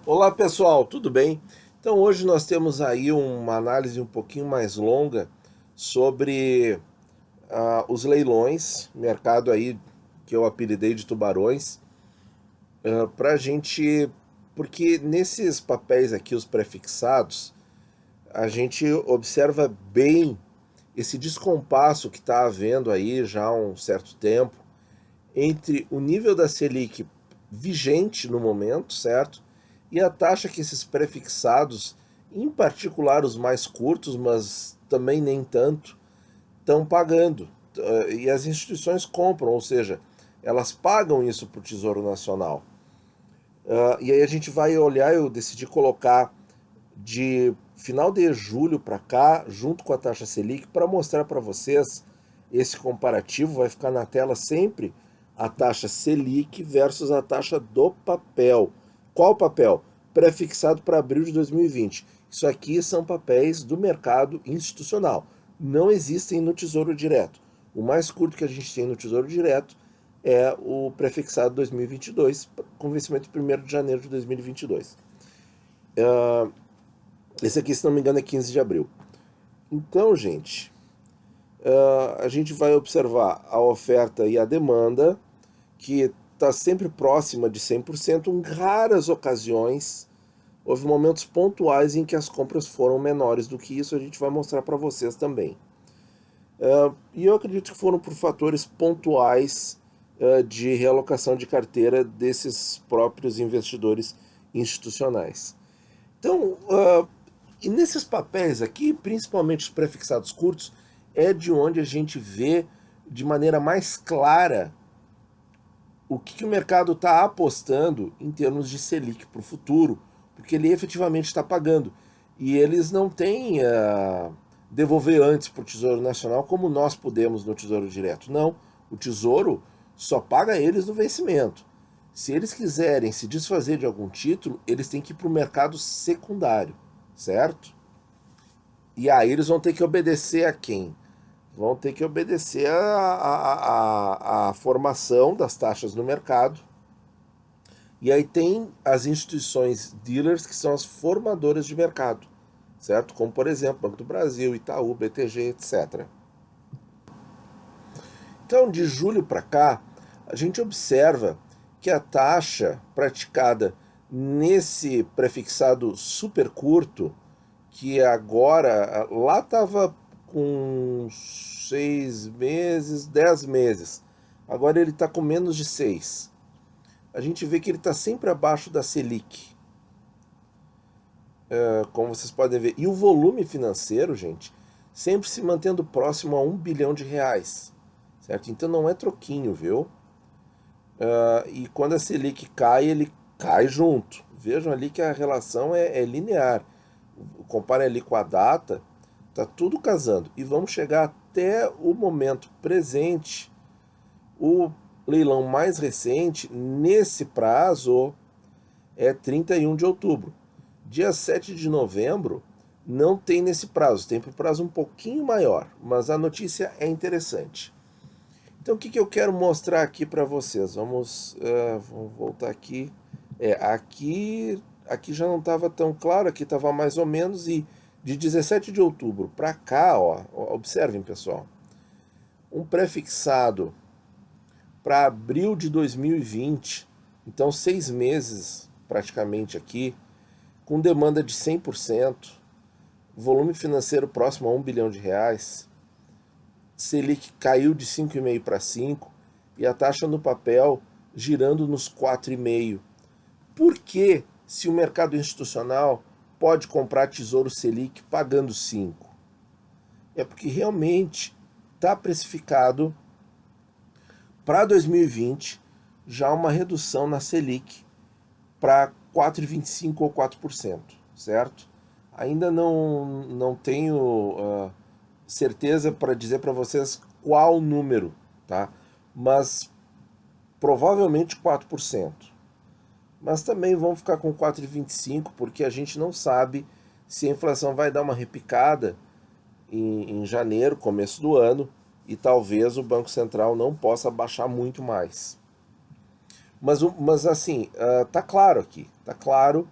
Olá pessoal, tudo bem? Então hoje nós temos aí uma análise um pouquinho mais longa sobre os leilões, mercado aí que eu apelidei de tubarões, para gente, porque nesses papéis aqui, os prefixados, a gente observa bem esse descompasso que está havendo aí já há um certo tempo entre o nível da Selic vigente no momento, certo? E a taxa que esses prefixados, em particular os mais curtos, mas também nem tanto, estão pagando. E as instituições compram, ou seja, elas pagam isso para o Tesouro Nacional. E aí a gente vai olhar, eu decidi colocar de final de julho para cá, junto com a taxa Selic, para mostrar para vocês esse comparativo. Vai ficar na tela sempre a taxa Selic versus a taxa do papel. Qual papel? Prefixado para abril de 2020. Isso aqui são papéis do mercado institucional. Não existem no Tesouro Direto. O mais curto que a gente tem no Tesouro Direto é o prefixado 2022, com vencimento 1º de janeiro de 2022. Esse aqui, se não me engano, é 15 de abril. Então, gente, a gente vai observar a oferta e a demanda, que está sempre próxima de 100%. Em raras ocasiões, houve momentos pontuais em que as compras foram menores do que isso, a gente vai mostrar para vocês também. E eu acredito que foram por fatores pontuais de realocação de carteira desses próprios investidores institucionais. Então, e nesses papéis aqui, principalmente os prefixados curtos, é de onde a gente vê de maneira mais clara o que o mercado está apostando em termos de Selic para o futuro, porque ele efetivamente está pagando. E eles não têm devolver antes para o Tesouro Nacional como nós podemos no Tesouro Direto. Não, o Tesouro só paga eles no vencimento. Se eles quiserem se desfazer de algum título, eles têm que ir para o mercado secundário, certo? E aí eles vão ter que obedecer a quem? Vão ter que obedecer a formação das taxas no mercado. E aí tem as instituições dealers, que são as formadoras de mercado, certo? Como, por exemplo, Banco do Brasil, Itaú, BTG, etc. Então, de julho para cá, a gente observa que a taxa praticada nesse prefixado super curto, que agora, lá estava com 6 meses, 10 meses, agora ele está com menos de 6. A gente vê que ele está sempre abaixo da Selic, como vocês podem ver. E o volume financeiro, gente, sempre se mantendo próximo a R$ 1 bilhão, certo? Então não é troquinho, viu? E quando a Selic cai, ele cai junto. Vejam ali que a relação é linear. Comparem ali com a data, tá tudo casando. E vamos chegar até o momento presente. O leilão mais recente, nesse prazo, é 31 de outubro. Dia 7 de novembro não tem nesse prazo, tem para prazo um pouquinho maior, mas a notícia é interessante. Então, o que eu quero mostrar aqui para vocês? Vamos voltar aqui. Aqui já não estava tão claro, aqui estava mais ou menos. E de 17 de outubro para cá, ó, observem, pessoal, um prefixado para abril de 2020, então 6 meses praticamente aqui, com demanda de 100%, volume financeiro próximo a R$ 1 bilhão, Selic caiu de 5,5 para 5 e a taxa no papel girando nos 4,5. Por que, se o mercado institucional pode comprar Tesouro Selic pagando 5? É porque realmente está precificado para 2020 já uma redução na Selic para 4,25 ou 4%, certo? Ainda não tenho certeza para dizer para vocês qual número, tá? Mas provavelmente 4%. Mas também vão ficar com 4,25 porque a gente não sabe se a inflação vai dar uma repicada em janeiro, começo do ano, e talvez o Banco Central não possa baixar muito mais. Mas assim, tá claro aqui, tá claro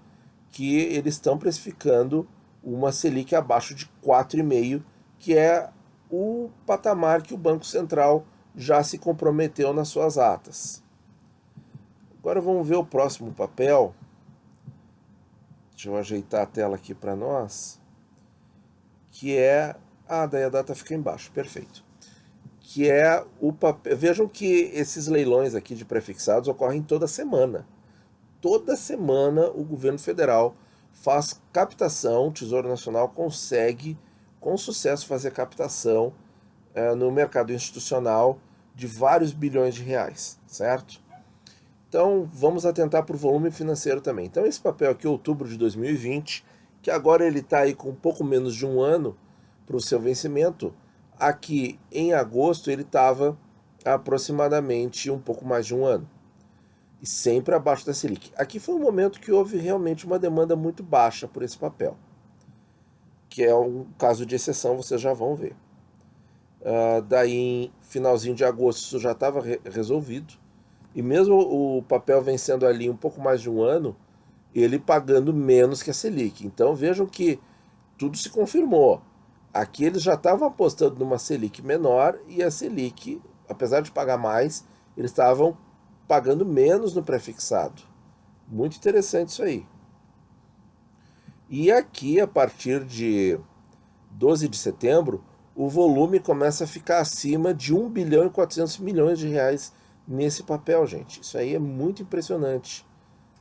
que eles estão precificando uma Selic abaixo de 4,5, que é o patamar que o Banco Central já se comprometeu nas suas atas. Agora vamos ver o próximo papel. Deixa eu ajeitar a tela aqui para nós. Que é... Ah, daí a data fica embaixo, perfeito. Que é o papel... Vejam que esses leilões aqui de prefixados ocorrem toda semana. Toda semana o governo federal faz captação, o Tesouro Nacional consegue com sucesso fazer captação no mercado institucional de vários bilhões de reais, certo? Então vamos atentar para o volume financeiro também. Então esse papel aqui, outubro de 2020, que agora ele está aí com um pouco menos de um ano para o seu vencimento, aqui em agosto ele estava aproximadamente um pouco mais de um ano. E sempre abaixo da Selic. Aqui foi um momento que houve realmente uma demanda muito baixa por esse papel, que é um caso de exceção, vocês já vão ver. Daí, em finalzinho de agosto, isso já estava resolvido. E mesmo o papel vencendo ali um pouco mais de um ano, ele pagando menos que a Selic. Então vejam que tudo se confirmou. Aqui eles já estavam apostando numa Selic menor e a Selic, apesar de pagar mais, eles estavam pagando menos no prefixado. Muito interessante isso aí. E aqui, a partir de 12 de setembro, o volume começa a ficar acima de 1 bilhão e 400 milhões de reais nesse papel, gente. Isso aí é muito impressionante,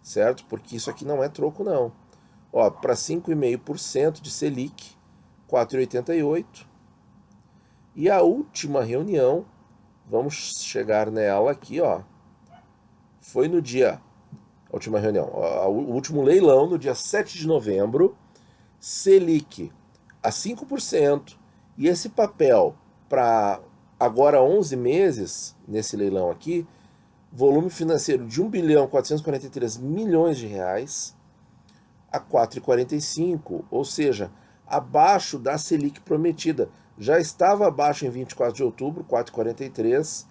certo? Porque isso aqui não é troco, não. Ó, para 5,5% de Selic, 4,88. E a última reunião, vamos chegar nela aqui, ó. Foi no dia, a última reunião, o último leilão, no dia 7 de novembro, Selic a 5%, e esse papel para agora 11 meses, nesse leilão aqui, volume financeiro de 1 bilhão 443 milhões de reais a 4,45, ou seja, abaixo da Selic prometida. Já estava abaixo em 24 de outubro, 4,43,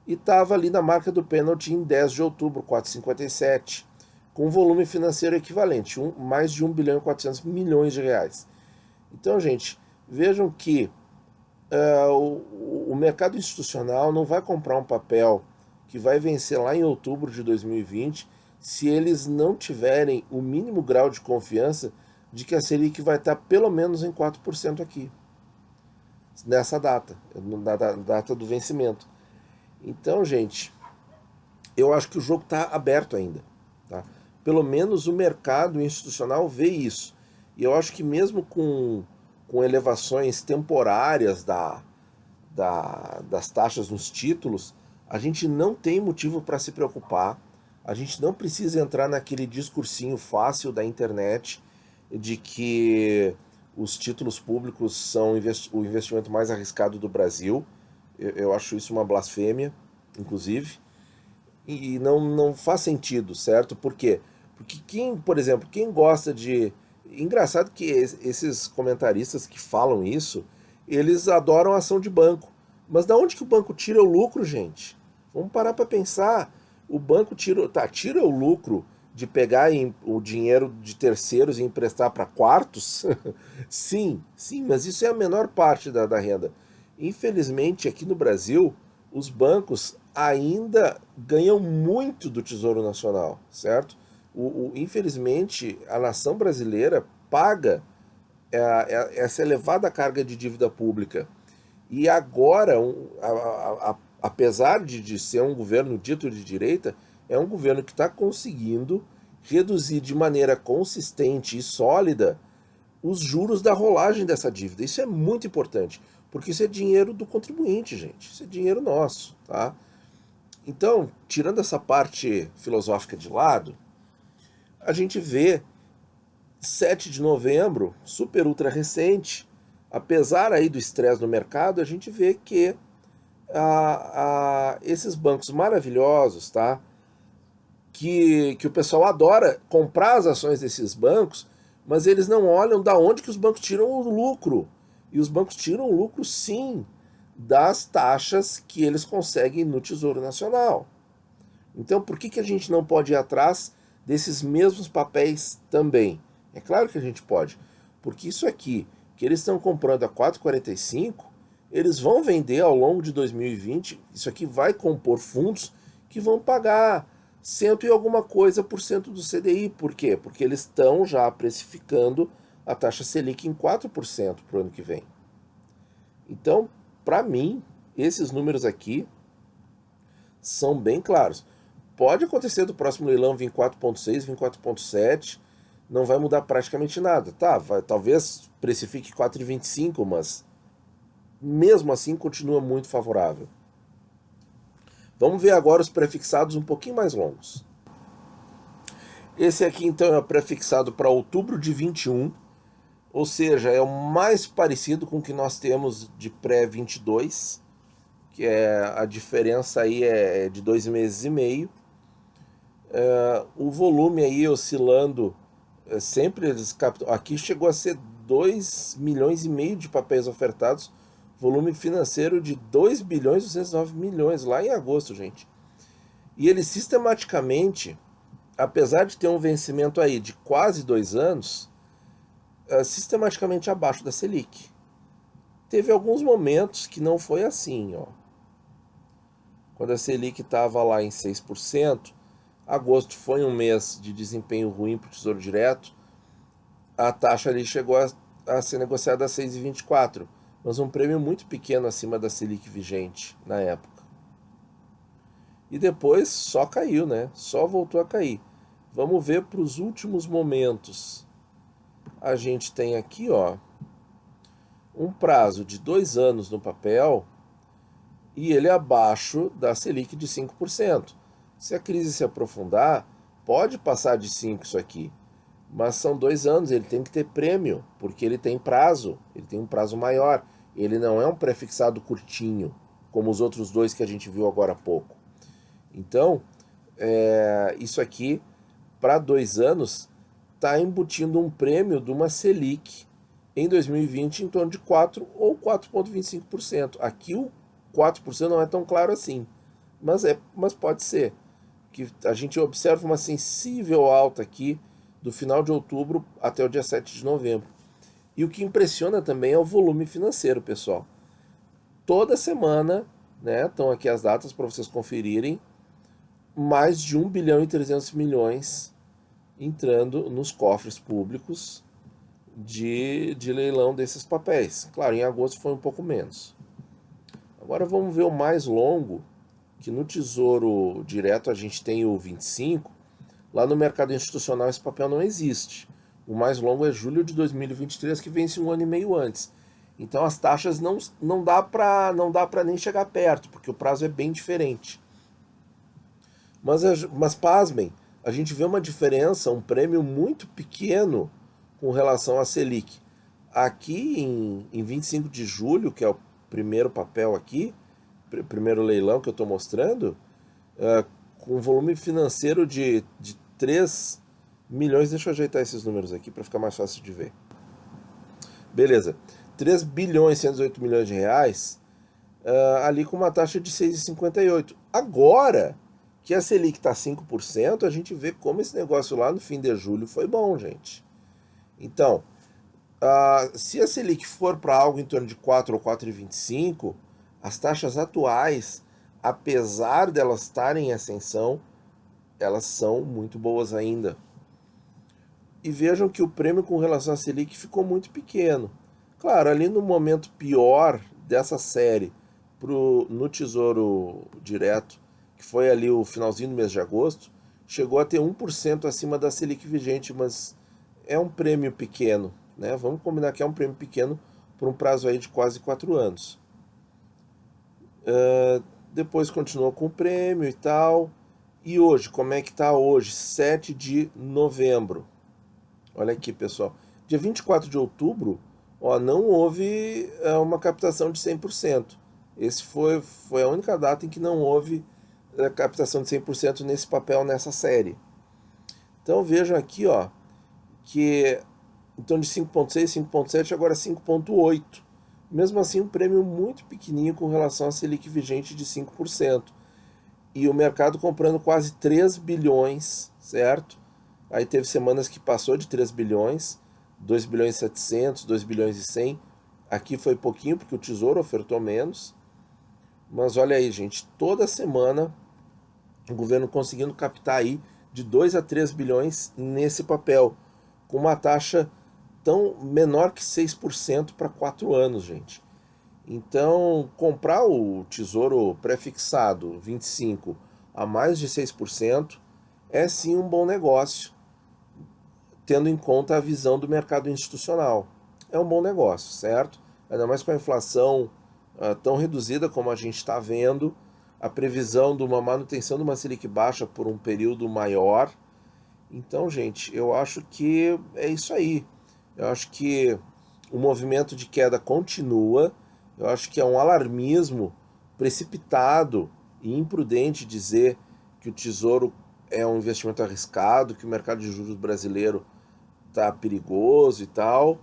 e estava ali na marca do pênalti em 10 de outubro, 4,57, com volume financeiro equivalente, mais de 1 bilhão e 400 milhões de reais. Então, gente, vejam que o mercado institucional não vai comprar um papel que vai vencer lá em outubro de 2020 se eles não tiverem o mínimo grau de confiança de que a Selic vai estar pelo menos em 4% aqui, nessa data, na data do vencimento. Então, gente, eu acho que o jogo está aberto ainda. Tá? Pelo menos o mercado institucional vê isso. E eu acho que mesmo com elevações temporárias das taxas nos títulos, a gente não tem motivo para se preocupar. A gente não precisa entrar naquele discursinho fácil da internet de que os títulos públicos são o investimento mais arriscado do Brasil. Eu acho isso uma blasfêmia, inclusive, e não faz sentido, certo? Por quê? Porque por exemplo, quem gosta de... Engraçado que esses comentaristas que falam isso, eles adoram a ação de banco. Mas da onde que o banco tira o lucro, gente? Vamos parar para pensar. O banco tira o lucro de pegar o dinheiro de terceiros e emprestar para quartos? Sim, mas isso é a menor parte da renda. Infelizmente, aqui no Brasil, os bancos ainda ganham muito do Tesouro Nacional, certo? Infelizmente, a nação brasileira paga essa elevada carga de dívida pública. E agora, apesar de ser um governo dito de direita, é um governo que está conseguindo reduzir de maneira consistente e sólida os juros da rolagem dessa dívida. Isso é muito importante, porque isso é dinheiro do contribuinte, gente. Isso é dinheiro nosso, tá? Então, tirando essa parte filosófica de lado, a gente vê 7 de novembro, super ultra recente, apesar aí do estresse no mercado, a gente vê que esses bancos maravilhosos, tá? Que o pessoal adora comprar as ações desses bancos, mas eles não olham da onde que os bancos tiram o lucro. E os bancos tiram lucro, sim, das taxas que eles conseguem no Tesouro Nacional. Então, por que a gente não pode ir atrás desses mesmos papéis também? É claro que a gente pode, porque isso aqui, que eles estão comprando a 4,45, eles vão vender ao longo de 2020, isso aqui vai compor fundos que vão pagar cento e alguma coisa por cento do CDI. Por quê? Porque eles estão já precificando a taxa Selic em 4% para o ano que vem. Então, para mim, esses números aqui são bem claros. Pode acontecer do próximo leilão vir 4,6, vir 4,7, não vai mudar praticamente nada. Tá, talvez precifique 4,25, mas mesmo assim continua muito favorável. Vamos ver agora os prefixados um pouquinho mais longos. Esse aqui então é o prefixado para outubro de 21, ou seja, é o mais parecido com o que nós temos de pré-22, que é a diferença aí é de 2 meses e meio. O volume aí oscilando, sempre eles captam, aqui chegou a ser 2 milhões e meio de papéis ofertados, volume financeiro de 2 bilhões e 209 milhões, lá em agosto, gente. E ele sistematicamente, apesar de ter um vencimento aí de quase 2 anos, sistematicamente abaixo da Selic. Teve alguns momentos que não foi assim, ó. Quando a Selic estava lá em 6%, agosto foi um mês de desempenho ruim para o Tesouro Direto, a taxa ali chegou a ser negociada a 6,24%. Mas um prêmio muito pequeno acima da Selic vigente na época. E depois só caiu, né? Só voltou a cair. Vamos ver para os últimos momentos. A gente tem aqui, ó, um prazo de 2 anos no papel e ele é abaixo da Selic de 5%. Se a crise se aprofundar, pode passar de 5% isso aqui. Mas são 2 anos, ele tem que ter prêmio, porque ele tem prazo, ele tem um prazo maior. Ele não é um prefixado curtinho, como os outros dois que a gente viu agora há pouco. Então, isso aqui, para 2 anos, está embutindo um prêmio de uma Selic em 2020 em torno de 4% ou 4,25%. Aqui o 4% não é tão claro assim, mas pode ser. Que a gente observa uma sensível alta aqui do final de outubro até o dia 7 de novembro. E o que impressiona também é o volume financeiro, pessoal. Toda semana, né, estão aqui as datas para vocês conferirem, mais de 1 bilhão e 300 milhões entrando nos cofres públicos de leilão desses papéis. Claro, em agosto foi um pouco menos. Agora vamos ver o mais longo, que no Tesouro Direto a gente tem o 25, lá no mercado institucional esse papel não existe. O mais longo é julho de 2023, que vence 1 ano e meio antes. Então as taxas não dá para nem chegar perto, porque o prazo é bem diferente. Mas pasmem, a gente vê uma diferença, um prêmio muito pequeno com relação à Selic. Aqui em 25 de julho, que é o primeiro papel aqui, primeiro leilão que eu estou mostrando, com um volume financeiro de 3 milhões, deixa eu ajeitar esses números aqui para ficar mais fácil de ver. Beleza, 3 bilhões e 108 milhões de reais, ali com uma taxa de 6,58. Agora que a Selic está 5%, a gente vê como esse negócio lá no fim de julho foi bom, gente. Então, se a Selic for para algo em torno de 4 ou 4,25, as taxas atuais, apesar delas estarem em ascensão, elas são muito boas ainda. E vejam que o prêmio com relação à Selic ficou muito pequeno. Claro, ali no momento pior dessa série no Tesouro Direto, que foi ali o finalzinho do mês de agosto, chegou a ter 1% acima da Selic vigente, mas é um prêmio pequeno, né? Vamos combinar que é um prêmio pequeno por um prazo aí de quase 4 anos. Depois continuou com o prêmio e tal. E hoje, como é que tá hoje? 7 de novembro. Olha aqui, pessoal. Dia 24 de outubro, não houve uma captação de 100%. Esse foi a única data em que não houve captação de 100% nesse papel, nessa série. Então vejam aqui, que então de 5,6, 5,7, agora 5,8. Mesmo assim, um prêmio muito pequenininho com relação à Selic vigente de 5%. E o mercado comprando quase 3 bilhões, certo? Aí teve semanas que passou de 3 bilhões, 2 bilhões e 700, 2 bilhões e 100. Aqui foi pouquinho porque o Tesouro ofertou menos. Mas olha aí, gente, toda semana o governo conseguindo captar aí de 2 a 3 bilhões nesse papel, com uma taxa tão menor que 6% para 4 anos, gente. Então, comprar o Tesouro pré-fixado 25 a mais de 6% é sim um bom negócio, tendo em conta a visão do mercado institucional. É um bom negócio, certo? Ainda mais com a inflação tão reduzida como a gente está vendo, a previsão de uma manutenção de uma Selic baixa por um período maior. Então, gente, eu acho que é isso aí. Eu acho que o movimento de queda continua. Eu acho que é um alarmismo precipitado e imprudente dizer que o Tesouro é um investimento arriscado, que o mercado de juros brasileiro está perigoso e tal,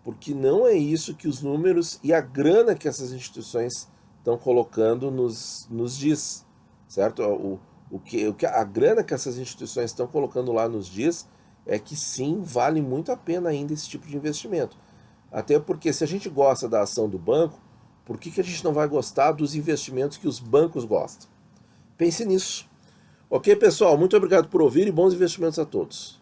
porque não é isso que os números e a grana que essas instituições estão colocando nos diz, certo? O que a grana que essas instituições estão colocando lá nos diz é que sim, vale muito a pena ainda esse tipo de investimento. Até porque se a gente gosta da ação do banco, por que a gente não vai gostar dos investimentos que os bancos gostam? Pense nisso. Ok, pessoal? Muito obrigado por ouvir e bons investimentos a todos.